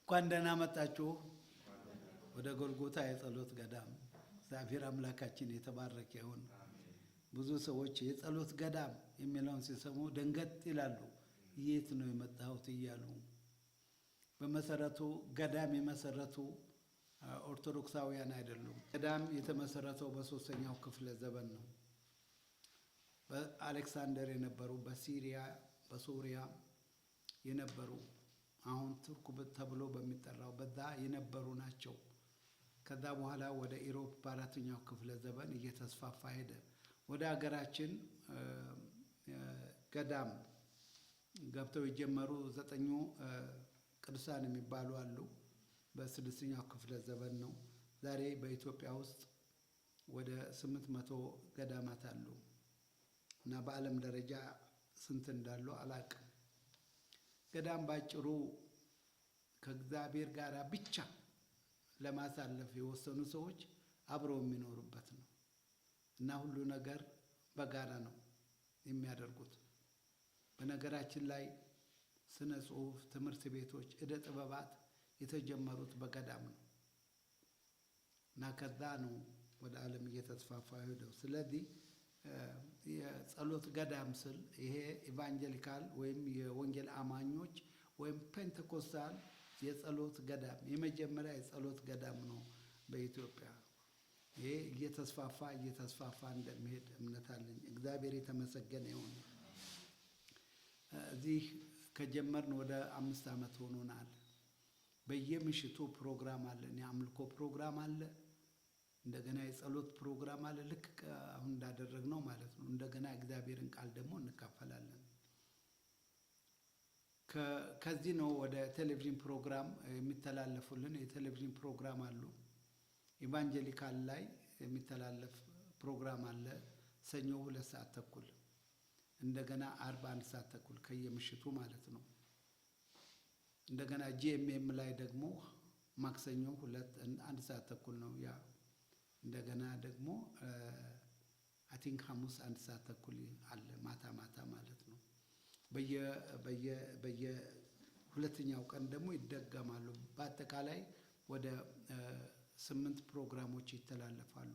እንኳን ደህና መጣችሁ ወደ ጎልጎታ የጸሎት ገዳም። እግዚአብሔር አምላካችን የተባረከ ይሁን። ብዙ ሰዎች የጸሎት ገዳም የሚለውን ሲሰሙ ደንገጥ ይላሉ። የት ነው የመጣሁት እያሉ። በመሰረቱ ገዳም የመሰረቱ ኦርቶዶክሳውያን አይደሉም። ገዳም የተመሰረተው በሶስተኛው ክፍለ ዘመን ነው። በአሌክሳንደር የነበሩ በሲሪያ በሶሪያ የነበሩ አሁን ቱርክ ተብሎ በሚጠራው በዛ የነበሩ ናቸው። ከዛ በኋላ ወደ ኢሮፕ በአራተኛው ክፍለ ዘመን እየተስፋፋ ሄደ። ወደ ሀገራችን ገዳም ገብተው የጀመሩ 9 ቅዱሳን የሚባሉ አሉ። በስድስተኛው ክፍለ ዘመን ነው። ዛሬ በኢትዮጵያ ውስጥ ወደ 800 ገዳማት አሉ እና በዓለም ደረጃ ስንት እንዳሉ አላውቅም። ገዳም ባጭሩ ከእግዚአብሔር ጋር ብቻ ለማሳለፍ የወሰኑ ሰዎች አብረው የሚኖሩበት ነው እና ሁሉ ነገር በጋራ ነው የሚያደርጉት። በነገራችን ላይ ስነ ጽሁፍ፣ ትምህርት ቤቶች፣ እደ ጥበባት የተጀመሩት በገዳም ነው እና ከዛ ነው ወደ ዓለም እየተስፋፋ ሄደው። ስለዚህ የጸሎት ገዳም ስል ይሄ ኢቫንጀሊካል ወይም የወንጌል አማኞች ወይም ፔንቴኮስታል የጸሎት ገዳም የመጀመሪያ የጸሎት ገዳም ነው በኢትዮጵያ። ይሄ እየተስፋፋ እንደሚሄድ እምነት አለኝ። እግዚአብሔር የተመሰገነ ይሁን። እዚህ ከጀመርን ወደ 5 ዓመት ሆኖናል። በየምሽቱ ፕሮግራም አለን። የአምልኮ ፕሮግራም አለ፣ እንደገና የጸሎት ፕሮግራም አለ። ልክ አሁን እንዳደረግነው ማለት ነው። እንደገና እግዚአብሔርን ቃል ደግሞ እንካፈላለን። ከዚህ ነው ወደ ቴሌቪዥን ፕሮግራም የሚተላለፉልን። የቴሌቪዥን ፕሮግራም አሉ። ኢቫንጀሊካል ላይ የሚተላለፍ ፕሮግራም አለ፣ ሰኞ 2 ሰዓት ተኩል፣ እንደገና አርብ 1 ሰዓት ተኩል ከየምሽቱ ማለት ነው። እንደገና ጂኤምኤም ላይ ደግሞ ማክሰኞ 1 ሰዓት ተኩል ነው ያ። እንደገና ደግሞ አይ ቲንክ ሐሙስ 1 ሰዓት ተኩል አለ፣ ማታ ማለት ነው። በየሁለተኛው ቀን ደግሞ ይደገማሉ። በአጠቃላይ ወደ 8 ፕሮግራሞች ይተላለፋሉ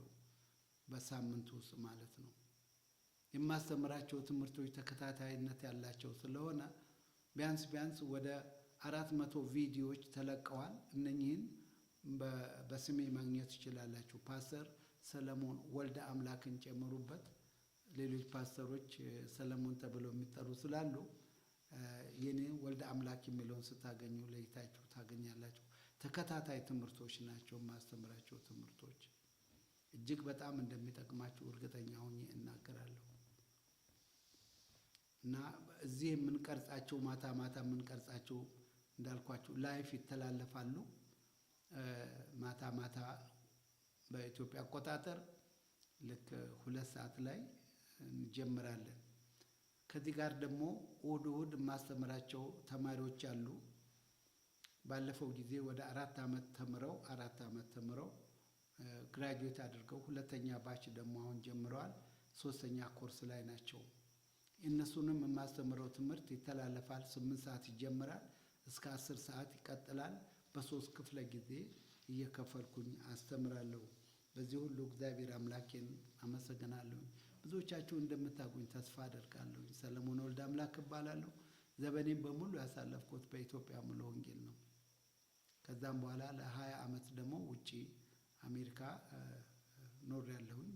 በሳምንት ውስጥ ማለት ነው። የማስተምራቸው ትምህርቶች ተከታታይነት ያላቸው ስለሆነ ቢያንስ ወደ 400 ቪዲዮዎች ተለቀዋል። እነኚህን በስሜ ማግኘት ትችላላችሁ። ፓስተር ሰለሞን ወልደ አምላክን ጨምሩበት። ሌሎች ፓስተሮች ሰለሞን ተብለው የሚጠሩ ስላሉ የኔ ወልደ አምላክ የሚለውን ስታገኙ ለይታችሁ ታገኛላችሁ። ተከታታይ ትምህርቶች ናቸው የማስተምራቸው ትምህርቶች። እጅግ በጣም እንደሚጠቅማችሁ እርግጠኛ ሆኜ እናገራለሁ። እና እዚህ የምንቀርጻቸው ማታ የምንቀርጻቸው እንዳልኳችሁ ላይፍ ይተላለፋሉ። ማታ በኢትዮጵያ አቆጣጠር ልክ 2 ሰዓት ላይ እንጀምራለን። ከዚህ ጋር ደግሞ እሑድ የማስተምራቸው ተማሪዎች አሉ። ባለፈው ጊዜ ወደ 4 ዓመት ተምረው ግራጁዌት አድርገው 2ኛ ባች ደግሞ አሁን ጀምረዋል። 3ኛ ኮርስ ላይ ናቸው። እነሱንም የማስተምረው ትምህርት ይተላለፋል። 8 ሰዓት ይጀምራል፣ እስከ 10 ሰዓት ይቀጥላል። በ3 ክፍለ ጊዜ እየከፈልኩኝ አስተምራለሁ። በዚህ ሁሉ እግዚአብሔር አምላኬን አመሰግናለሁ። ብዙዎቻችሁ እንደምታውቁኝ ተስፋ አደርጋለሁ። ሰለሞን ወልደ አምላክ እባላለሁ። ዘመኔን በሙሉ ያሳለፍኩት በኢትዮጵያ ሙሉ ወንጌል ነው። ከዛም በኋላ ለ20 ዓመት ደግሞ ውጪ አሜሪካ ኖሬያለሁኝ።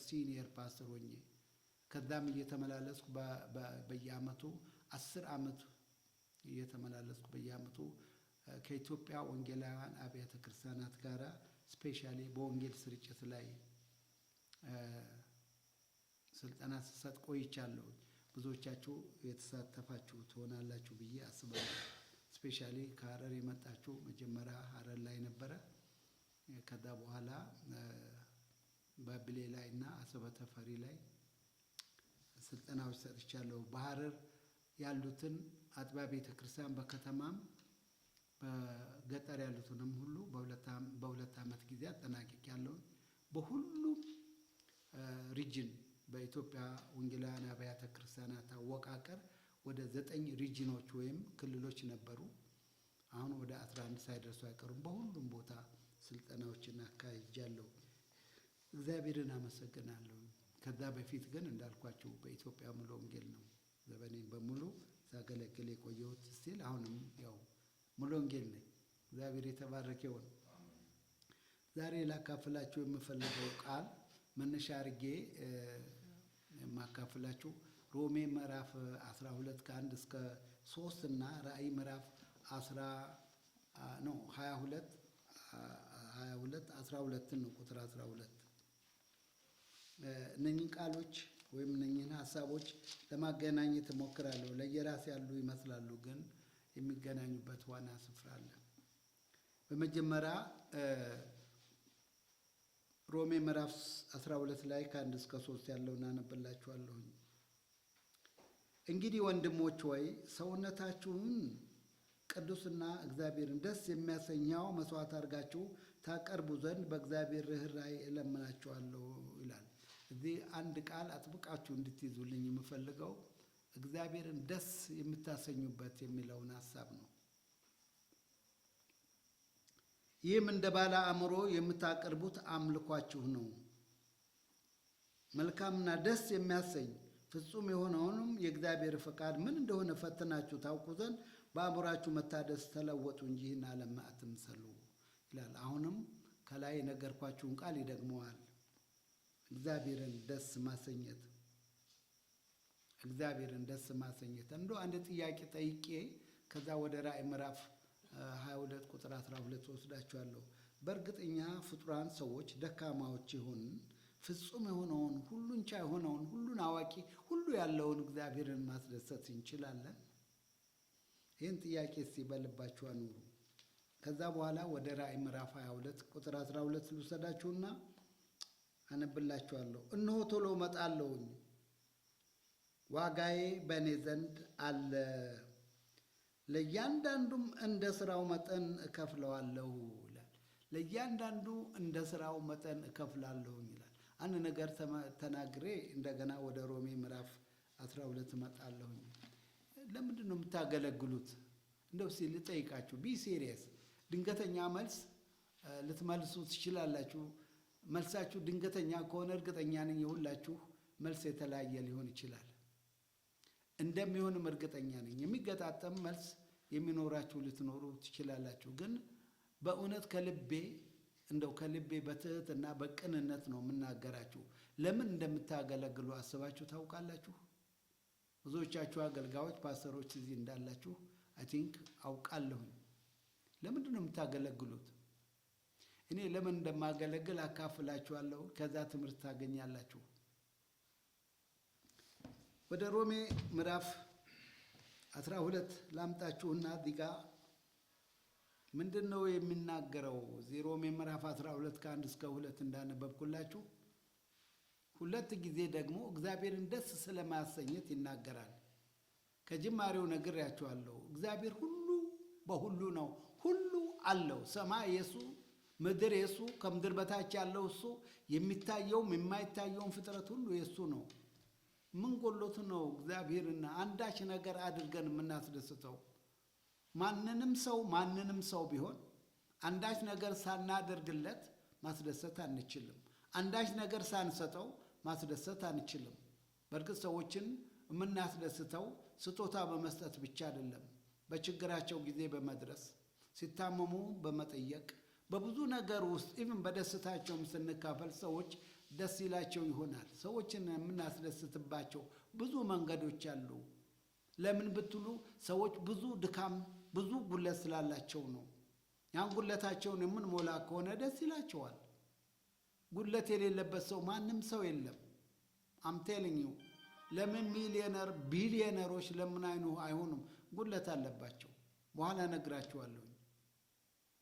ሲኒየር ፓስተር ሆኜ ከዛም እየተመላለስኩ በየዓመቱ 10 ዓመት እየተመላለስኩ በየዓመቱ ከኢትዮጵያ ወንጌላውያን አብያተ ክርስቲያናት ጋር ስፔሻሊ በወንጌል ስርጭት ላይ ስልጠና ስሰጥ ቆይቻለሁ። ብዙዎቻችሁ የተሳተፋችሁ ትሆናላችሁ ብዬ አስባለሁ። ስፔሻሊ ከሀረር የመጣችሁ መጀመሪያ ሀረር ላይ ነበረ። ከዛ በኋላ በብሌ ላይ እና አሰበ ተፈሪ ላይ ስልጠናዎች ሰጥቻለሁ። በሀረር ያሉትን አጥቢያ ቤተ ክርስቲያን በከተማም በገጠር ያሉትንም ሁሉ በ2 ዓመት ጊዜ አጠናቅቄያለሁ። በሁሉም ሪጅን በኢትዮጵያ ወንጌላውያን አብያተ ክርስቲያናት አወቃቀር ወደ 9 ሪጅኖች ወይም ክልሎች ነበሩ። አሁን ወደ 11 ሳይደርሱ አይቀሩም። በሁሉም ቦታ ስልጠናዎችን አካሂጃለሁ። እግዚአብሔርን አመሰግናለሁ። ከዛ በፊት ግን እንዳልኳችሁ በኢትዮጵያ ሙሉ ወንጌል ነው ዘመኔን በሙሉ ሳገለግል የቆየሁት። ስቲል አሁንም ያው ሙሉ ወንጌል ነኝ። እግዚአብሔር የተባረከ ይሁን። ዛሬ ላካፍላችሁ የምፈልገው ቃል መነሻ አድርጌ የማካፍላችሁ ሮሜ ምዕራፍ 12 ከ1 እስከ 3 እና ራእይ ምዕራፍ 22 12 ነው ቁጥር 12። እነኚህን ቃሎች ወይም እነኚህን ሀሳቦች ለማገናኘት እሞክራለሁ። ለየራስ ያሉ ይመስላሉ፣ ግን የሚገናኙበት ዋና ስፍራ አለ። በመጀመሪያ ሮሜ ምዕራፍ 12 ላይ ከ1 እስከ 3 ያለውን አነብላችኋለሁ። እንግዲህ ወንድሞች ሆይ ሰውነታችሁን ቅዱስና እግዚአብሔርን ደስ የሚያሰኘው መስዋዕት አድርጋችሁ ታቀርቡ ዘንድ በእግዚአብሔር ርኅራኄ እለምናችኋለሁ ይላል። እዚህ አንድ ቃል አጥብቃችሁ እንድትይዙልኝ የምፈልገው እግዚአብሔርን ደስ የምታሰኙበት የሚለውን ሀሳብ ነው። ይህም እንደ ባለ አእምሮ የምታቀርቡት አምልኳችሁ ነው። መልካምና ደስ የሚያሰኝ ፍጹም የሆነውንም የእግዚአብሔር ፈቃድ ምን እንደሆነ ፈትናችሁ ታውቁ ዘንድ በአእምሯችሁ መታደስ ተለወጡ እንጂ ይህን ዓለም አትምሰሉ ይላል። አሁንም ከላይ የነገርኳችሁን ቃል ይደግመዋል። እግዚአብሔርን ደስ ማሰኘት፣ እግዚአብሔርን ደስ ማሰኘት። እንደው አንድ ጥያቄ ጠይቄ ከዛ ወደ ራእይ ምዕራፍ 22 ቁጥር 12 ወስዳችኋለሁ። በእርግጠኛ ፍጡራን ሰዎች ደካማዎች የሆንን ፍጹም የሆነውን ሁሉን ቻይ የሆነውን ሁሉን አዋቂ ሁሉ ያለውን እግዚአብሔርን ማስደሰት እንችላለን? ይህን ጥያቄ እስቲ በልባችሁ አኑሩ። ከዛ በኋላ ወደ ራእይ ምዕራፍ 22 ቁጥር 12 ልውሰዳችሁና አነብላችኋለሁ። እነሆ ቶሎ እመጣለሁኝ፣ ዋጋዬ በእኔ ዘንድ አለ፣ ለእያንዳንዱም እንደ ስራው መጠን እከፍለዋለሁ ይላል። ለእያንዳንዱ እንደ ስራው መጠን እከፍላለሁ ይላል። አንድ ነገር ተናግሬ እንደገና ወደ ሮሜ ምዕራፍ 12 እመጣለሁ። ለምንድን ነው የምታገለግሉት? እንደው ሲል ልጠይቃችሁ። ቢ ሲሪየስ። ድንገተኛ መልስ ልትመልሱ ትችላላችሁ። መልሳችሁ ድንገተኛ ከሆነ እርግጠኛ ነኝ የሁላችሁ መልስ የተለያየ ሊሆን ይችላል። እንደሚሆንም እርግጠኛ ነኝ። የሚገጣጠም መልስ የሚኖራችሁ ልትኖሩ ትችላላችሁ። ግን በእውነት ከልቤ እንደው ከልቤ በትህትና በቅንነት ነው የምናገራችሁ። ለምን እንደምታገለግሉ አስባችሁ ታውቃላችሁ? ብዙዎቻችሁ አገልጋዮች ፓስተሮች እዚህ እንዳላችሁ አይ ቲንክ አውቃለሁኝ። ለምንድን ነው የምታገለግሉት? እኔ ለምን እንደማገለግል አካፍላችኋለሁ። ከዛ ትምህርት ታገኛላችሁ። ወደ ሮሜ ምዕራፍ 12 ላምጣችሁና እዚህ ጋ ምንድን ነው የሚናገረው? እዚህ ሮሜ ምዕራፍ 12 ከ1 እስከ 2 እንዳነበብኩላችሁ ሁለት ጊዜ ደግሞ እግዚአብሔርን ደስ ስለማያሰኘት ይናገራል። ከጅማሬው ነግሬያችኋለሁ። እግዚአብሔር ሁሉ በሁሉ ነው፣ ሁሉ አለው። ሰማይ የሱ፣ ምድር የሱ፣ ከምድር በታች ያለው እሱ፣ የሚታየውም የማይታየውም ፍጥረት ሁሉ የሱ ነው። ምን ጎሎት ነው እግዚአብሔርና አንዳች ነገር አድርገን የምናስደስተው? ማንንም ሰው ቢሆን አንዳች ነገር ሳናደርግለት ማስደሰት አንችልም። አንዳች ነገር ሳንሰጠው ማስደሰት አንችልም። በእርግጥ ሰዎችን የምናስደስተው ስጦታ በመስጠት ብቻ አይደለም። በችግራቸው ጊዜ በመድረስ፣ ሲታመሙ በመጠየቅ፣ በብዙ ነገር ውስጥ ኢቭን በደስታቸውም ስንካፈል ሰዎች ደስ ይላቸው ይሆናል። ሰዎችን የምናስደስትባቸው ብዙ መንገዶች አሉ። ለምን ብትሉ ሰዎች ብዙ ድካም፣ ብዙ ጉለት ስላላቸው ነው። ያን ጉለታቸውን የምንሞላ ከሆነ ደስ ይላቸዋል። ጉለት የሌለበት ሰው ማንም ሰው የለም። አምቴልኝ ለምን ሚሊዮነር ቢሊዮነሮች ለምን አይሆኑም? ጉለት አለባቸው። በኋላ ነግራችኋለሁ።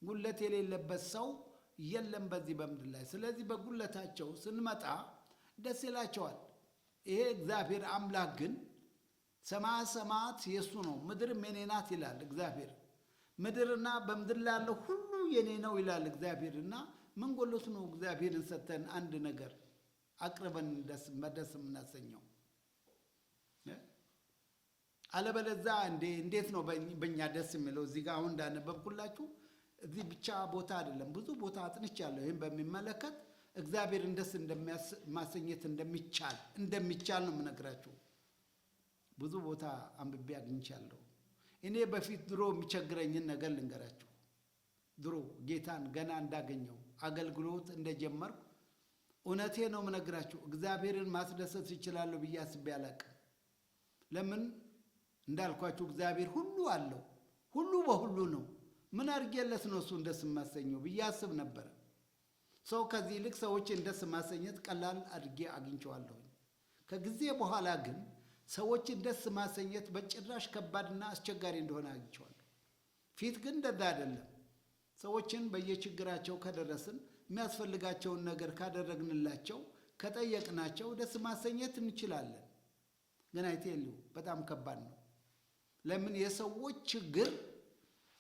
ጉለት የሌለበት ሰው የለም በዚህ በምድር ላይ። ስለዚህ በጉለታቸው ስንመጣ ደስ ይላቸዋል። ይሄ እግዚአብሔር አምላክ ግን ሰማየ ሰማያት የሱ ነው፣ ምድርም የኔ ናት ይላል እግዚአብሔር። ምድርና በምድር ላይ ያለው ሁሉ የኔ ነው ይላል እግዚአብሔርና ምን ጎሎት ነው እግዚአብሔርን ሰጥተን አንድ ነገር አቅርበን ደስ የምናሰኘው? አለበለዛ እንዴት ነው በእኛ ደስ የሚለው? እዚህ ጋር አሁን እንዳነበብኩላችሁ እዚህ ብቻ ቦታ አይደለም፣ ብዙ ቦታ አጥንቻለሁ። ይህን በሚመለከት እግዚአብሔርን ደስ ማሰኘት እንደሚቻል ነው የምነግራችሁ። ብዙ ቦታ አንብቤ አግኝቻለሁ። እኔ በፊት ድሮ የሚቸግረኝን ነገር ልንገራችሁ። ድሮ ጌታን ገና እንዳገኘው አገልግሎት እንደጀመርኩ እውነቴ ነው የምነግራችሁ፣ እግዚአብሔርን ማስደሰት ይችላለሁ ብዬ አስቤ አላቅም። ለምን እንዳልኳችሁ እግዚአብሔር ሁሉ አለው፣ ሁሉ በሁሉ ነው። ምን አድርጌለት ነው እሱን ደስ የማሰኘው ብዬ አስብ ነበር። ሰው ከዚህ ይልቅ ሰዎችን ደስ ማሰኘት ቀላል አድርጌ አግኝቼዋለሁ። ከጊዜ በኋላ ግን ሰዎችን ደስ ማሰኘት በጭራሽ ከባድና አስቸጋሪ እንደሆነ አግኝቼዋለሁ። ፊት ግን እንደዛ አይደለም። ሰዎችን በየችግራቸው ከደረስን፣ የሚያስፈልጋቸውን ነገር ካደረግንላቸው፣ ከጠየቅናቸው ደስ ማሰኘት እንችላለን። ግን አይቴሉ በጣም ከባድ ነው። ለምን? የሰዎች ችግር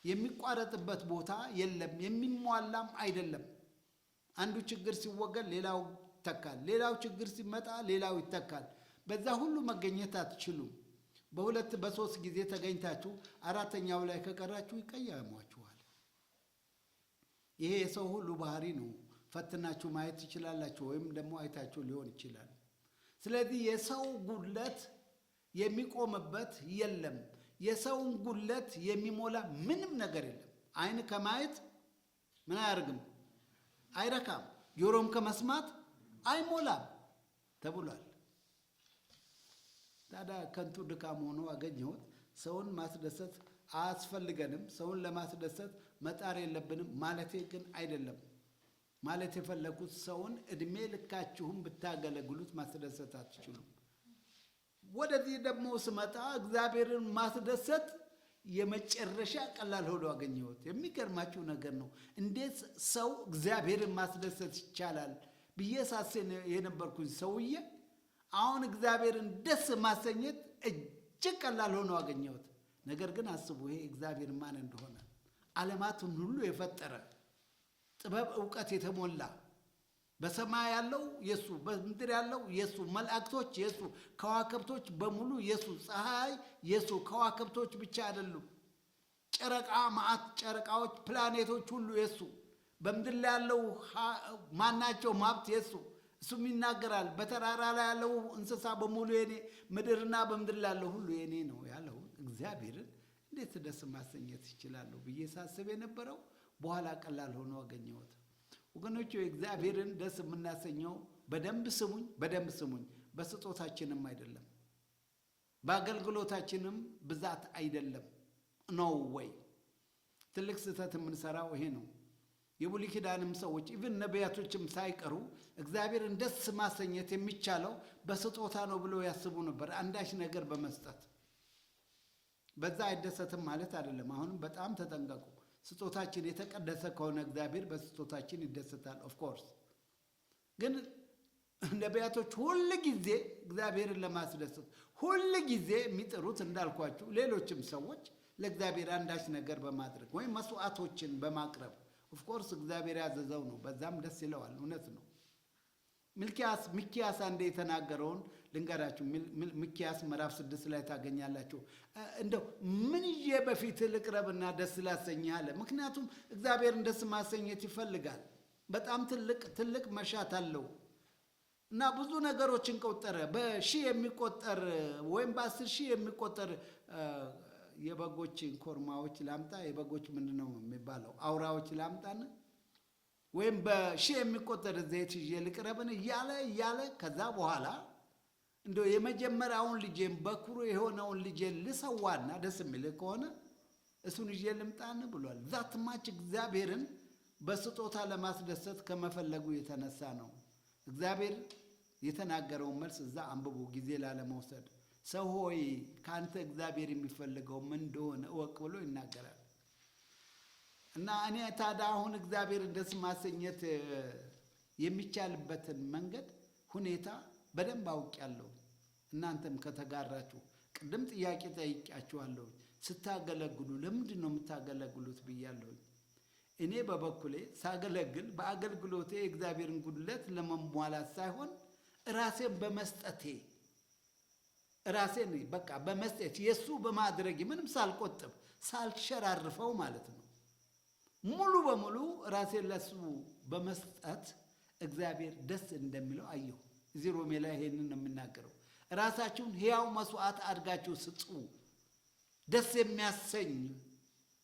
የሚቋረጥበት ቦታ የለም፣ የሚሟላም አይደለም። አንዱ ችግር ሲወገድ ሌላው ይተካል፣ ሌላው ችግር ሲመጣ ሌላው ይተካል። በዛ ሁሉ መገኘት አትችሉም። በሁለት በሶስት ጊዜ ተገኝታችሁ አራተኛው ላይ ከቀራችሁ ይቀየሟችኋል። ይሄ የሰው ሁሉ ባህሪ ነው። ፈትናችሁ ማየት ትችላላችሁ፣ ወይም ደግሞ አይታችሁ ሊሆን ይችላል። ስለዚህ የሰው ጉድለት የሚቆምበት የለም። የሰውን ጉድለት የሚሞላ ምንም ነገር የለም። ዓይን ከማየት ምን አያደርግም? አይረካም። ጆሮም ከመስማት አይሞላም ተብሏል። ታዲያ ከንቱ ድካም ሆኖ አገኘሁት። ሰውን ማስደሰት አያስፈልገንም፣ ሰውን ለማስደሰት መጣር የለብንም ማለቴ ግን አይደለም። ማለት የፈለኩት ሰውን እድሜ ልካችሁም ብታገለግሉት ማስደሰት አትችሉም። ወደዚህ ደግሞ ስመጣ እግዚአብሔርን ማስደሰት የመጨረሻ ቀላል ሆኖ አገኘሁት። የሚገርማችሁ ነገር ነው። እንዴት ሰው እግዚአብሔርን ማስደሰት ይቻላል ብዬ ሳስብ የነበርኩኝ ሰውዬ አሁን እግዚአብሔርን ደስ ማሰኘት እጅግ ቀላል ሆኖ አገኘሁት። ነገር ግን አስቡ፣ ይሄ እግዚአብሔር ማን እንደሆነ፣ ዓለማቱን ሁሉ የፈጠረ ጥበብ ዕውቀት የተሞላ በሰማይ ያለው የሱ፣ በምድር ያለው የሱ፣ መላእክቶች የሱ፣ ከዋክብቶች በሙሉ የሱ፣ ፀሐይ የሱ፣ ከዋክብቶች ብቻ አይደሉም፣ ጨረቃ፣ ማዕት ጨረቃዎች፣ ፕላኔቶች ሁሉ የሱ፣ በምድር ላይ ያለው ማናቸው ሀብት የሱ። እሱም ይናገራል፣ በተራራ ላይ ያለው እንስሳ በሙሉ የኔ፣ ምድርና በምድር ላይ ያለው ሁሉ የኔ ነው ያለው እግዚአብሔርን እንዴት ደስ ማሰኘት ይችላለሁ ብዬ ሳስብ የነበረው በኋላ ቀላል ሆኖ አገኘሁት። ወገኖች እግዚአብሔርን ደስ የምናሰኘው በደንብ ስሙኝ፣ በስጦታችንም አይደለም፣ በአገልግሎታችንም ብዛት አይደለም። ነው ወይ? ትልቅ ስህተት የምንሰራው ይሄ ነው። የብሉይ ኪዳንም ሰዎች ኢቭን ነቢያቶችም ሳይቀሩ እግዚአብሔርን ደስ ማሰኘት የሚቻለው በስጦታ ነው ብለው ያስቡ ነበር፣ አንዳች ነገር በመስጠት። በዛ አይደሰትም ማለት አይደለም። አሁንም በጣም ተጠንቀቁ። ስጦታችን የተቀደሰ ከሆነ እግዚአብሔር በስጦታችን ይደሰታል። ኦፍ ኮርስ ግን ነቢያቶች ሁል ጊዜ እግዚአብሔርን ለማስደሰት ሁል ጊዜ የሚጥሩት እንዳልኳችሁ፣ ሌሎችም ሰዎች ለእግዚአብሔር አንዳች ነገር በማድረግ ወይም መስዋዕቶችን በማቅረብ ኦፍ ኮርስ እግዚአብሔር ያዘዘው ነው፣ በዛም ደስ ይለዋል። እውነት ነው። ሚክያስ አንዴ የተናገረውን ልንገራችሁ። ሚክያስ ምዕራፍ 6 ላይ ታገኛላችሁ። እንደው ምን ይዤ በፊት ልቅረብና ደስ ላሰኝህ አለ። ምክንያቱም እግዚአብሔርን ደስ ማሰኘት ይፈልጋል። በጣም ትልቅ መሻት አለው እና ብዙ ነገሮችን ቆጠረ። በሺህ የሚቆጠር ወይም በ10,000 የሚቆጠር የበጎች ኮርማዎች ላምጣ፣ የበጎች ምንድነው የሚባለው አውራዎች ላምጣን፣ ወይም በሺህ የሚቆጠር ዘይት ይዤ ልቅረብን እያለ ከዛ በኋላ እንደው የመጀመሪያውን ልጄን በኩሩ የሆነውን ልጄን ልሰዋና ደስ የሚል ከሆነ እሱን ይዤ ልምጣን ብሏል። ዛትማች እግዚአብሔርን በስጦታ ለማስደሰት ከመፈለጉ የተነሳ ነው። እግዚአብሔር የተናገረውን መልስ እዛ አንብቡ፣ ጊዜ ላለመውሰድ። ሰው ሆይ ካንተ እግዚአብሔር የሚፈልገው ምን እንደሆነ እወቅ ብሎ ይናገራል። እና እኔ ታዲያ አሁን እግዚአብሔርን ደስ ማሰኘት የሚቻልበትን መንገድ ሁኔታ በደንብ አውቄያለሁ። እናንተም ከተጋራችሁ፣ ቅድም ጥያቄ ጠይቄያችኋለሁ። ስታገለግሉ ለምንድን ነው የምታገለግሉት ብያለሁ። እኔ በበኩሌ ሳገለግል በአገልግሎቴ የእግዚአብሔርን ጉድለት ለመሟላት ሳይሆን ራሴን በመስጠቴ ራሴን በቃ በመስጠት የሱ በማድረግ ምንም ሳልቆጥብ ሳልሸራርፈው ማለት ነው ሙሉ በሙሉ ራሴን ለሱ በመስጠት እግዚአብሔር ደስ እንደሚለው አየሁ። እዚህ ሮሜ ላይ ይሄንን ነው የምናገረው። ራሳችሁን ሕያው መስዋዕት አድርጋችሁ ስጡ፣ ደስ የሚያሰኝ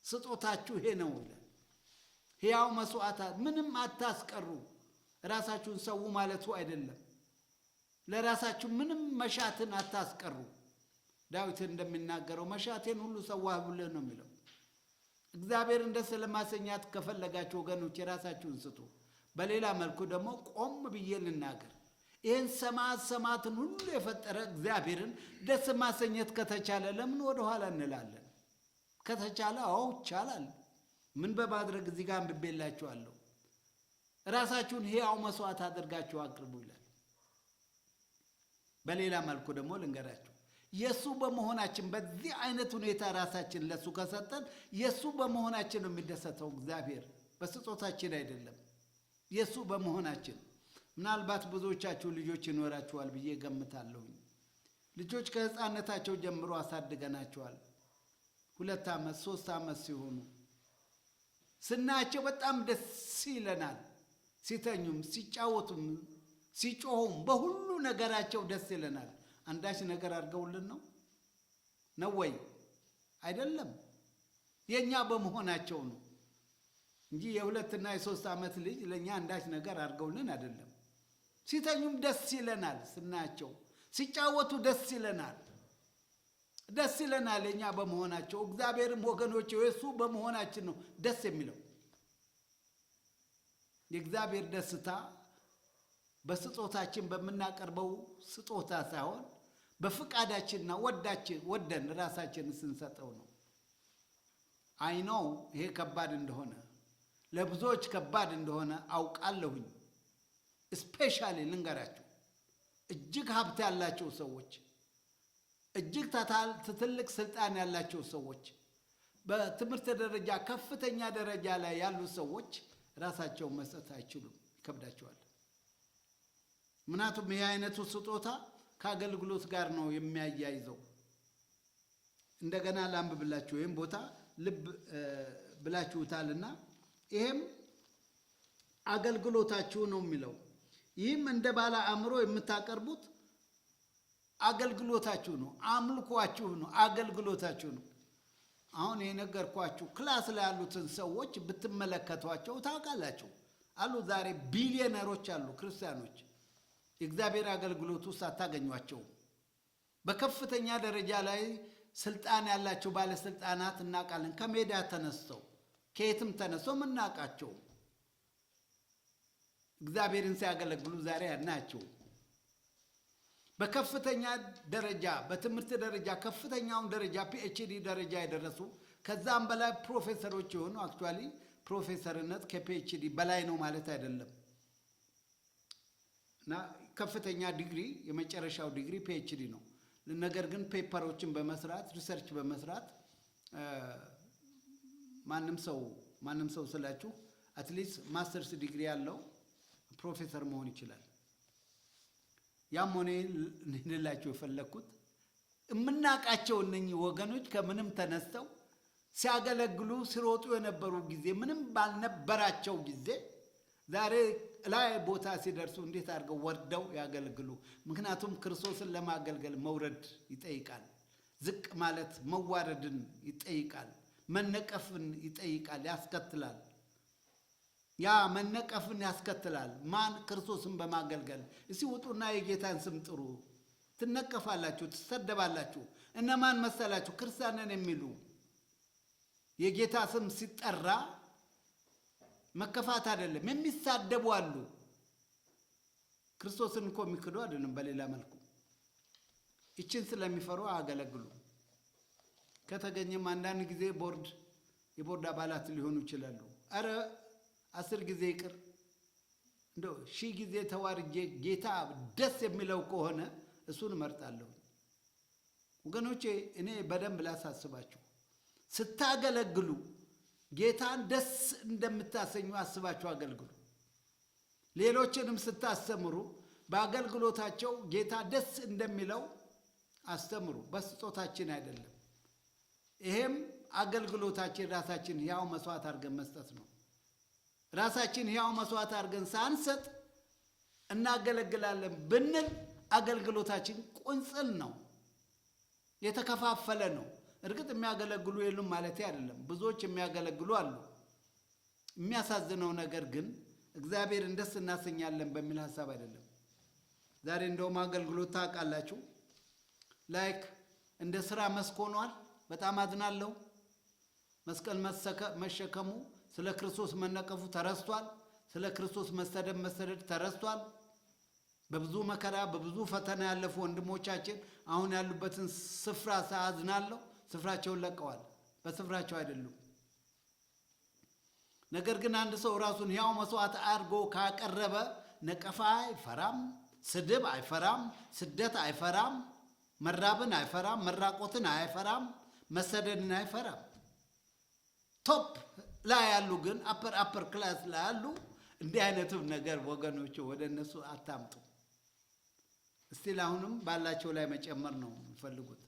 ስጦታችሁ ይሄ ነው ይላል። ሕያው መስዋዕት ምንም አታስቀሩ። ራሳችሁን ሰው ማለቱ አይደለም። ለራሳችሁ ምንም መሻትን አታስቀሩ። ዳዊት እንደሚናገረው መሻቴን ሁሉ ሰዋሁልህ ነው የሚለው። እግዚአብሔርን ደስ ለማሰኛት ከፈለጋችሁ ወገኖች የራሳችሁን ስጡ። በሌላ መልኩ ደግሞ ቆም ብዬ ልናገር። ይህን ሰማያትን ሁሉ የፈጠረ እግዚአብሔርን ደስ ማሰኘት ከተቻለ ለምን ወደኋላ እንላለን? ከተቻለ አዎ ይቻላል። ምን በማድረግ እዚህ ጋር አንብቤላችኋለሁ። ራሳችሁን ሕያው መስዋዕት አድርጋችሁ አቅርቡ ይላል። በሌላ መልኩ ደግሞ ልንገራችሁ። የሱ በመሆናችን በዚህ አይነት ሁኔታ ራሳችን ለሱ ከሰጠን የሱ በመሆናችን ነው የሚደሰተው እግዚአብሔር፣ በስጦታችን አይደለም። የሱ በመሆናችን ምናልባት ብዙዎቻችሁ ልጆች ይኖራችኋል ብዬ ገምታለሁ። ልጆች ከሕፃንነታቸው ጀምሮ አሳድገናቸዋል። 2 ዓመት 3 ዓመት ሲሆኑ ስናያቸው በጣም ደስ ይለናል። ሲተኙም ሲጫወቱም ሲጮሁም በሁሉ ነገራቸው ደስ ይለናል። አንዳች ነገር አድርገውልን ነው ወይ? አይደለም። የኛ በመሆናቸው ነው እንጂ የ2 እና የ3 ዓመት ልጅ ለኛ አንዳች ነገር አድርገውልን አይደለም። ሲተኙም ደስ ይለናል፣ ስናያቸው ሲጫወቱ ደስ ይለናል። ደስ ይለናል የኛ በመሆናቸው። እግዚአብሔርም ወገኖች የሱ በመሆናችን ነው ደስ የሚለው። የእግዚአብሔር ደስታ በስጦታችን በምናቀርበው ስጦታ ሳይሆን በፍቃዳችንና ወደን ራሳችንን ስንሰጠው ነው። አይነው ይሄ ከባድ እንደሆነ ለብዙዎች ከባድ እንደሆነ አውቃለሁኝ። ስፔሻሊ ልንገራችሁ፣ እጅግ ሀብት ያላቸው ሰዎች፣ እጅግ ትልቅ ስልጣን ያላቸው ሰዎች፣ በትምህርት ደረጃ ከፍተኛ ደረጃ ላይ ያሉ ሰዎች ራሳቸውን መስጠት አይችሉም፣ ይከብዳቸዋል። ምክንያቱም ይህ አይነቱ ስጦታ ከአገልግሎት ጋር ነው የሚያያይዘው። እንደገና ላንብብላችሁ፣ ይህም ቦታ ልብ ብላችሁታልና ይሄም አገልግሎታችሁ ነው የሚለው። ይህም እንደ ባለ አእምሮ የምታቀርቡት አገልግሎታችሁ ነው፣ አምልኳችሁ ነው፣ አገልግሎታችሁ ነው። አሁን የነገርኳችሁ ክላስ ላይ ያሉትን ሰዎች ብትመለከቷቸው ታውቃላችሁ። አሉ ዛሬ ቢሊዮነሮች አሉ፣ ክርስቲያኖች። የእግዚአብሔር አገልግሎት ውስጥ አታገኟቸውም። በከፍተኛ ደረጃ ላይ ስልጣን ያላቸው ባለስልጣናት እናውቃለን። ከሜዳ ተነስተው ከየትም ተነስተው ምናውቃቸው እግዚአብሔርን ሲያገለግሉ ዛሬ ያናቸው። በከፍተኛ ደረጃ በትምህርት ደረጃ ከፍተኛውን ደረጃ ፒኤችዲ ደረጃ የደረሱ ከዛም በላይ ፕሮፌሰሮች የሆኑ አክቹዋሊ ፕሮፌሰርነት ከፒኤችዲ በላይ ነው ማለት አይደለም። እና ከፍተኛ ዲግሪ የመጨረሻው ዲግሪ ፒኤችዲ ነው። ነገር ግን ፔፐሮችን በመስራት ሪሰርች በመስራት ማንም ሰው ስላችሁ አትሊስት ማስተርስ ዲግሪ ያለው ፕሮፌሰር መሆን ይችላል። ያም ሆነ ልላችሁ የፈለኩት የምናውቃቸው እነኚህ ወገኖች ከምንም ተነስተው ሲያገለግሉ ሲሮጡ የነበሩ ጊዜ ምንም ባልነበራቸው ጊዜ ዛሬ ላይ ቦታ ሲደርሱ እንዴት አድርገው ወርደው ያገልግሉ። ምክንያቱም ክርስቶስን ለማገልገል መውረድ ይጠይቃል። ዝቅ ማለት መዋረድን ይጠይቃል። መነቀፍን ይጠይቃል፣ ያስከትላል። ያ መነቀፍን ያስከትላል። ማን? ክርስቶስን በማገልገል። እስቲ ውጡና የጌታን ስም ጥሩ። ትነቀፋላችሁ፣ ትሰደባላችሁ። እነማን መሰላችሁ? ክርስቲያንን የሚሉ የጌታ ስም ሲጠራ መከፋት አይደለም፣ የሚሳደቡ አሉ። ክርስቶስን እኮ የሚክዱ አይደለም። በሌላ መልኩ ይችን ስለሚፈሩ አያገለግሉ። ከተገኘም አንዳንድ ጊዜ የቦርድ አባላት ሊሆኑ ይችላሉ። አረ 10 ጊዜ ይቅር እንደው 1000 ጊዜ ተዋርጄ ጌታ ደስ የሚለው ከሆነ እሱን እመርጣለሁ። ወገኖቼ እኔ በደንብ ላሳስባችሁ፣ ስታገለግሉ ጌታን ደስ እንደምታሰኙ አስባችሁ አገልግሉ። ሌሎችንም ስታስተምሩ በአገልግሎታቸው ጌታ ደስ እንደሚለው አስተምሩ። በስጦታችን አይደለም። ይሄም አገልግሎታችን ራሳችን ሕያው መስዋዕት አድርገን መስጠት ነው። ራሳችን ሕያው መስዋዕት አድርገን ሳንሰጥ እናገለግላለን ብንል አገልግሎታችን ቁንጽል ነው፣ የተከፋፈለ ነው። እርግጥ የሚያገለግሉ የሉም ማለት አይደለም። ብዙዎች የሚያገለግሉ አሉ። የሚያሳዝነው ነገር ግን እግዚአብሔርን ደስ እናሰኛለን በሚል ሐሳብ አይደለም። ዛሬ እንደውም አገልግሎት ታውቃላችሁ ላይክ እንደ ስራ መስክ ሆኗል። በጣም አዝናለሁ። መስቀል መሸከሙ፣ ስለ ክርስቶስ መነቀፉ ተረስቷል። ስለ ክርስቶስ መሰደድ ተረስቷል። በብዙ መከራ በብዙ ፈተና ያለፉ ወንድሞቻችን አሁን ያሉበትን ስፍራ ሳዝናለሁ። ስፍራቸውን ለቀዋል። በስፍራቸው አይደሉም። ነገር ግን አንድ ሰው ራሱን ሕያው መስዋዕት አድርጎ ካቀረበ ነቀፋ አይፈራም፣ ስድብ አይፈራም፣ ስደት አይፈራም፣ መራብን አይፈራም፣ መራቆትን አይፈራም፣ መሰደድን አይፈራም። ቶፕ ላይ ያሉ ግን አፐር ክላስ ላይ ያሉ እንዲህ አይነቱም ነገር ወገኖቹ ወደ እነሱ አታምጡ። እስቲል አሁንም ባላቸው ላይ መጨመር ነው የሚፈልጉት።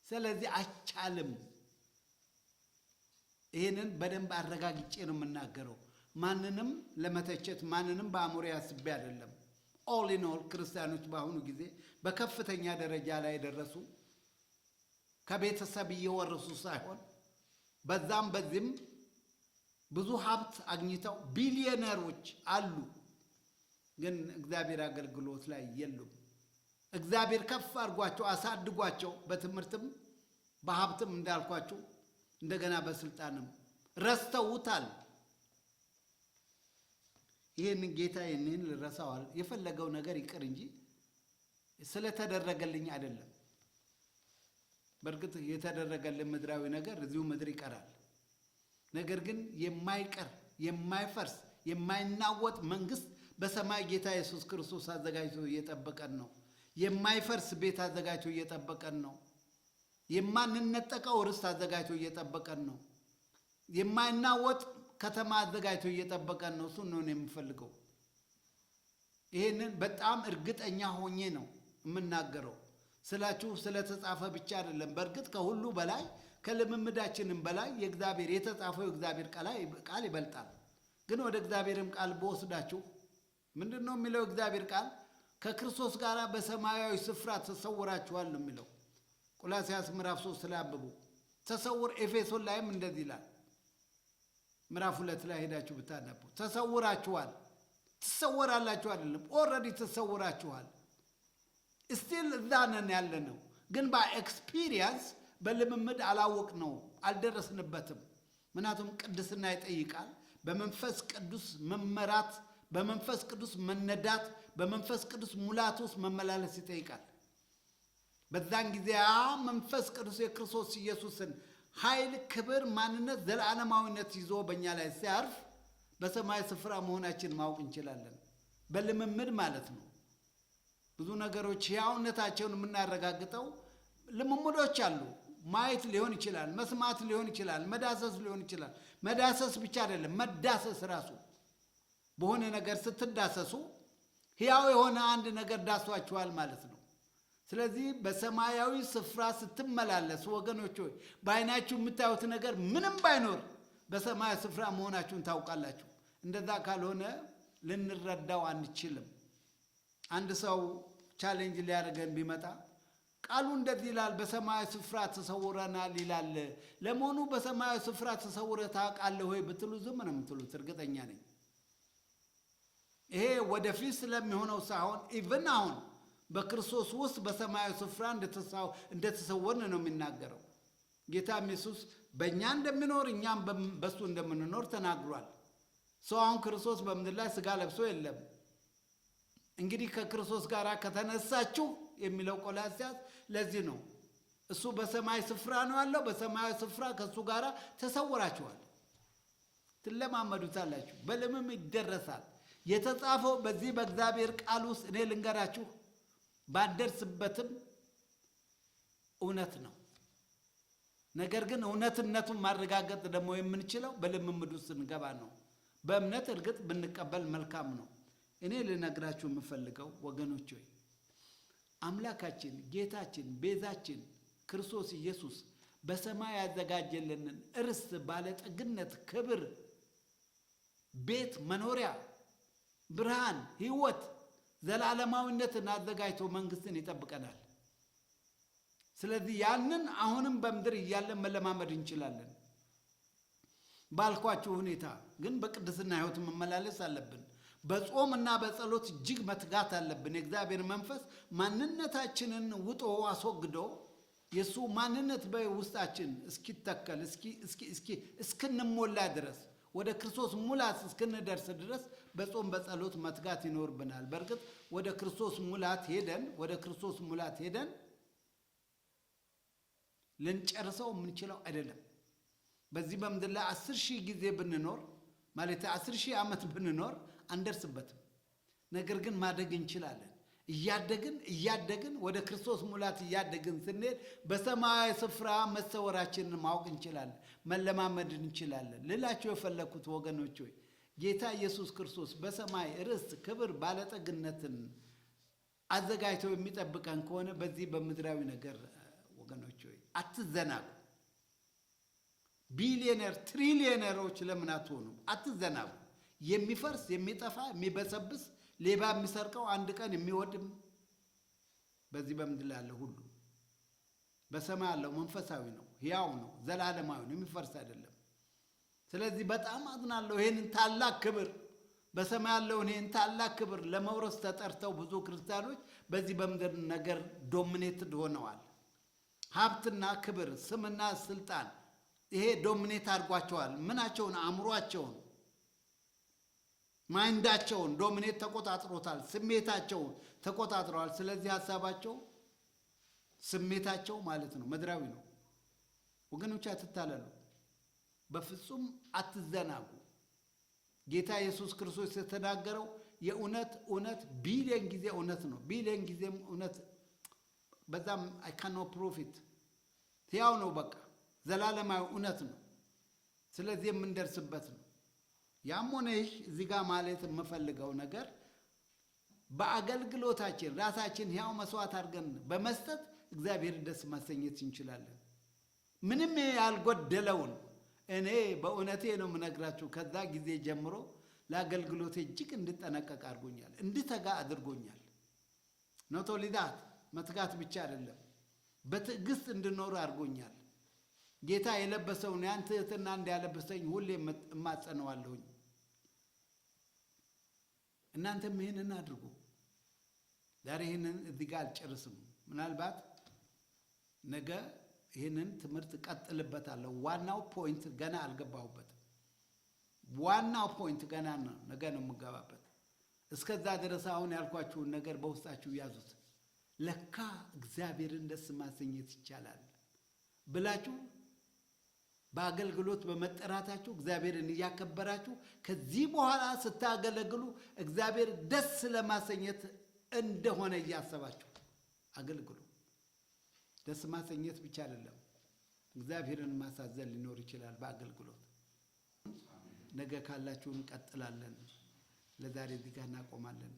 ስለዚህ አይቻልም። ይህንን በደንብ አረጋግጬ ነው የምናገረው። ማንንም ለመተቸት ማንንም በአእምሮ ያስቤ አይደለም። ኦል ኢን ኦል ክርስቲያኖች በአሁኑ ጊዜ በከፍተኛ ደረጃ ላይ የደረሱ ከቤተሰብ እየወረሱ ሳይሆን በዛም በዚህም ብዙ ሀብት አግኝተው ቢሊዮነሮች አሉ። ግን እግዚአብሔር አገልግሎት ላይ የሉም። እግዚአብሔር ከፍ አድርጓቸው አሳድጓቸው በትምህርትም በሀብትም እንዳልኳቸው እንደገና በስልጣንም ረስተውታል። ይህን ጌታ ይህንን ልረሳዋል የፈለገው ነገር ይቅር እንጂ ስለተደረገልኝ አይደለም። በእርግጥ የተደረገልን ምድራዊ ነገር እዚሁ ምድር ይቀራል። ነገር ግን የማይቀር የማይፈርስ የማይናወጥ መንግስት በሰማይ ጌታ ኢየሱስ ክርስቶስ አዘጋጅቶ እየጠበቀን ነው። የማይፈርስ ቤት አዘጋጅቶ እየጠበቀን ነው። የማንነጠቀው ርስት አዘጋጅቶ እየጠበቀን ነው። የማይናወጥ ከተማ አዘጋጅቶ እየጠበቀን ነው። እሱን ነው የምፈልገው። ይሄንን በጣም እርግጠኛ ሆኜ ነው የምናገረው። ስላችሁ ስለተጻፈ ብቻ አይደለም። በእርግጥ ከሁሉ በላይ ከልምምዳችንም በላይ የእግዚአብሔር የተጻፈው የእግዚአብሔር ቃል ይበልጣል። ግን ወደ እግዚአብሔርም ቃል በወስዳችሁ ምንድን ነው የሚለው? እግዚአብሔር ቃል ከክርስቶስ ጋር በሰማያዊ ስፍራ ተሰውራችኋል ነው የሚለው። ቆላስይስ ምዕራፍ 3 ላይ አንብቡ። ተሰውር። ኤፌሶን ላይም እንደዚህ ይላል። ምዕራፍ 2 ላይ ሄዳችሁ ብታነቡ ተሰውራችኋል። ትሰወራላችሁ አይደለም፣ ኦልሬዲ ተሰውራችኋል። ስቲል እዛ ነን ያለነው። ግን በኤክስፒሪየንስ በልምምድ አላወቅ ነው አልደረስንበትም። ምክንያቱም ቅድስና ይጠይቃል። በመንፈስ ቅዱስ መመራት፣ በመንፈስ ቅዱስ መነዳት፣ በመንፈስ ቅዱስ ሙላት ውስጥ መመላለስ ይጠይቃል። በዛን ጊዜ መንፈስ ቅዱስ የክርስቶስ ኢየሱስን ኃይል፣ ክብር፣ ማንነት፣ ዘላለማዊነት ይዞ በእኛ ላይ ሲያርፍ በሰማይ ስፍራ መሆናችን ማወቅ እንችላለን። በልምምድ ማለት ነው። ብዙ ነገሮች ሕያውነታቸውን የምናረጋግጠው ልምምዶች አሉ። ማየት ሊሆን ይችላል፣ መስማት ሊሆን ይችላል፣ መዳሰስ ሊሆን ይችላል። መዳሰስ ብቻ አይደለም፣ መዳሰስ ራሱ በሆነ ነገር ስትዳሰሱ ሕያው የሆነ አንድ ነገር ዳሷችኋል ማለት ነው። ስለዚህ በሰማያዊ ስፍራ ስትመላለሱ ወገኖች ሆይ በዓይናችሁ የምታዩት ነገር ምንም ባይኖር በሰማያዊ ስፍራ መሆናችሁን ታውቃላችሁ። እንደዛ ካልሆነ ልንረዳው አንችልም። አንድ ሰው ቻሌንጅ ሊያደርገን ቢመጣ ቃሉ እንደዚህ ይላል፣ በሰማያዊ ስፍራ ተሰውረናል ይላል። ለመሆኑ በሰማያዊ ስፍራ ተሰውረህ ታውቃለህ ወይ ብትሉ ዝም ነው የምትሉት። እርግጠኛ ነኝ ይሄ ወደፊት ስለሚሆነው ሳይሆን ኢቭን አሁን በክርስቶስ ውስጥ በሰማያዊ ስፍራ እንደተሰወርን ነው የሚናገረው። ጌታም ኢየሱስ በእኛ እንደሚኖር እኛም በሱ እንደምንኖር ተናግሯል። ሰው አሁን ክርስቶስ በምድር ላይ ሥጋ ለብሶ የለም። እንግዲህ ከክርስቶስ ጋር ከተነሳችሁ የሚለው ቆላስይስ ለዚህ ነው። እሱ በሰማይ ስፍራ ነው ያለው። በሰማያዊ ስፍራ ከእሱ ጋር ተሰውራችኋል። ትለማመዱታላችሁ። በልምም ይደረሳል። የተጻፈው በዚህ በእግዚአብሔር ቃል ውስጥ እኔ ልንገራችሁ ባደርስበትም እውነት ነው። ነገር ግን እውነትነቱን ማረጋገጥ ደግሞ የምንችለው በልምምድ ውስጥ ስንገባ ነው። በእምነት እርግጥ ብንቀበል መልካም ነው። እኔ ልነግራችሁ የምፈልገው ወገኖች ሆይ አምላካችን ጌታችን ቤዛችን ክርስቶስ ኢየሱስ በሰማይ ያዘጋጀልንን ርስት ባለጠግነት ክብር ቤት መኖሪያ ብርሃን ሕይወት ዘላለማዊነትን አዘጋጅቶ መንግስትን ይጠብቀናል። ስለዚህ ያንን አሁንም በምድር እያለን መለማመድ እንችላለን። ባልኳችሁ ሁኔታ ግን በቅድስና ሕይወት መመላለስ አለብን። በጾምና በጸሎት እጅግ መትጋት አለብን። የእግዚአብሔር መንፈስ ማንነታችንን ውጦ አስወግዶ የሱ ማንነት በውስጣችን እስኪተከል እስክንሞላ ድረስ ወደ ክርስቶስ ሙላት እስክንደርስ ድረስ በጾም በጸሎት መትጋት ይኖርብናል። በእርግጥ ወደ ክርስቶስ ሙላት ሄደን ልንጨርሰው የምንችለው አይደለም። በዚህ በምድር ላይ 10,000 ጊዜ ብንኖር ማለት 10,000 ዓመት ብንኖር አንደርስበትም። ነገር ግን ማደግ እንችላለን። እያደግን ወደ ክርስቶስ ሙላት እያደግን ስንሄድ በሰማያዊ ስፍራ መሰወራችንን ማወቅ እንችላለን፣ መለማመድ እንችላለን። ልላችሁ የፈለኩት ወገኖች ሆይ ጌታ ኢየሱስ ክርስቶስ በሰማይ ርስት ክብር ባለጠግነትን አዘጋጅቶ የሚጠብቀን ከሆነ በዚህ በምድራዊ ነገር ወገኖች ሆይ አትዘናጉ። ቢሊዮነር ትሪሊዮነሮች ለምን አትሆኑም? አትዘናጉ። የሚፈርስ የሚጠፋ የሚበሰብስ ሌባ የሚሰርቀው አንድ ቀን የሚወድም በዚህ በምድር ላይ ያለው ሁሉ በሰማይ ያለው መንፈሳዊ ነው፣ ሕያው ነው፣ ዘላለማዊ ነው፣ የሚፈርስ አይደለም። ስለዚህ በጣም አዝናለሁ። ይህንን ታላቅ ክብር በሰማይ ያለውን ይህን ታላቅ ክብር ለመውረስ ተጠርተው ብዙ ክርስቲያኖች በዚህ በምድር ነገር ዶሚኔትድ ሆነዋል። ሀብትና ክብር ስምና ስልጣን ይሄ ዶሚኔት አድርጓቸዋል። ምናቸውን? አእምሯቸውን ማይንዳቸውን ዶሚኔት ተቆጣጥሮታል። ስሜታቸውን ተቆጣጥረዋል። ስለዚህ ሀሳባቸው ስሜታቸው ማለት ነው ምድራዊ ነው። ወገኖች አትታለሉ፣ በፍጹም አትዘናጉ። ጌታ ኢየሱስ ክርስቶስ የተናገረው የእውነት እውነት ቢሊየን ጊዜ እውነት ነው። ቢሊየን ጊዜም እውነት በዛም አይ ካን ኖ ፕሮፊት ያው ነው። በቃ ዘላለማዊ እውነት ነው። ስለዚህ የምንደርስበት ነው። ያም ሆነ ይህ እዚህ ጋር ማለት የምፈልገው ነገር በአገልግሎታችን ራሳችን ሕያው መስዋዕት አድርገን በመስጠት እግዚአብሔር ደስ ማሰኘት እንችላለን። ምንም ያልጎደለውን እኔ በእውነቴ ነው የምነግራችሁ። ከዛ ጊዜ ጀምሮ ለአገልግሎቴ እጅግ እንድጠነቀቅ አድርጎኛል፣ እንድተጋ አድርጎኛል። ኖት ኦንሊ ዛት መትጋት ብቻ አይደለም፣ በትዕግስት እንድኖር አድርጎኛል። ጌታ የለበሰውን ያን ትሕትና እንዲያለብሰኝ ሁሌ እማጸነዋለሁኝ። እናንተም ይህንን አድርጉ። ዛሬ ይህንን እዚህ ጋር አልጨርስም። ምናልባት ነገ ይህንን ትምህርት ቀጥልበታለሁ። ዋናው ፖይንት ገና አልገባሁበትም። ዋናው ፖይንት ገና ነው፣ ነገ ነው የምገባበት። እስከዛ ድረስ አሁን ያልኳችሁን ነገር በውስጣችሁ ያዙት። ለካ እግዚአብሔርን ደስ ማሰኘት ይቻላል ብላችሁ በአገልግሎት በመጠራታችሁ እግዚአብሔርን እያከበራችሁ ከዚህ በኋላ ስታገለግሉ እግዚአብሔር ደስ ለማሰኘት እንደሆነ እያሰባችሁ አገልግሉ። ደስ ማሰኘት ብቻ አይደለም፣ እግዚአብሔርን ማሳዘን ሊኖር ይችላል በአገልግሎት። ነገ ካላችሁ እንቀጥላለን። ለዛሬ እዚህ ጋር እናቆማለን።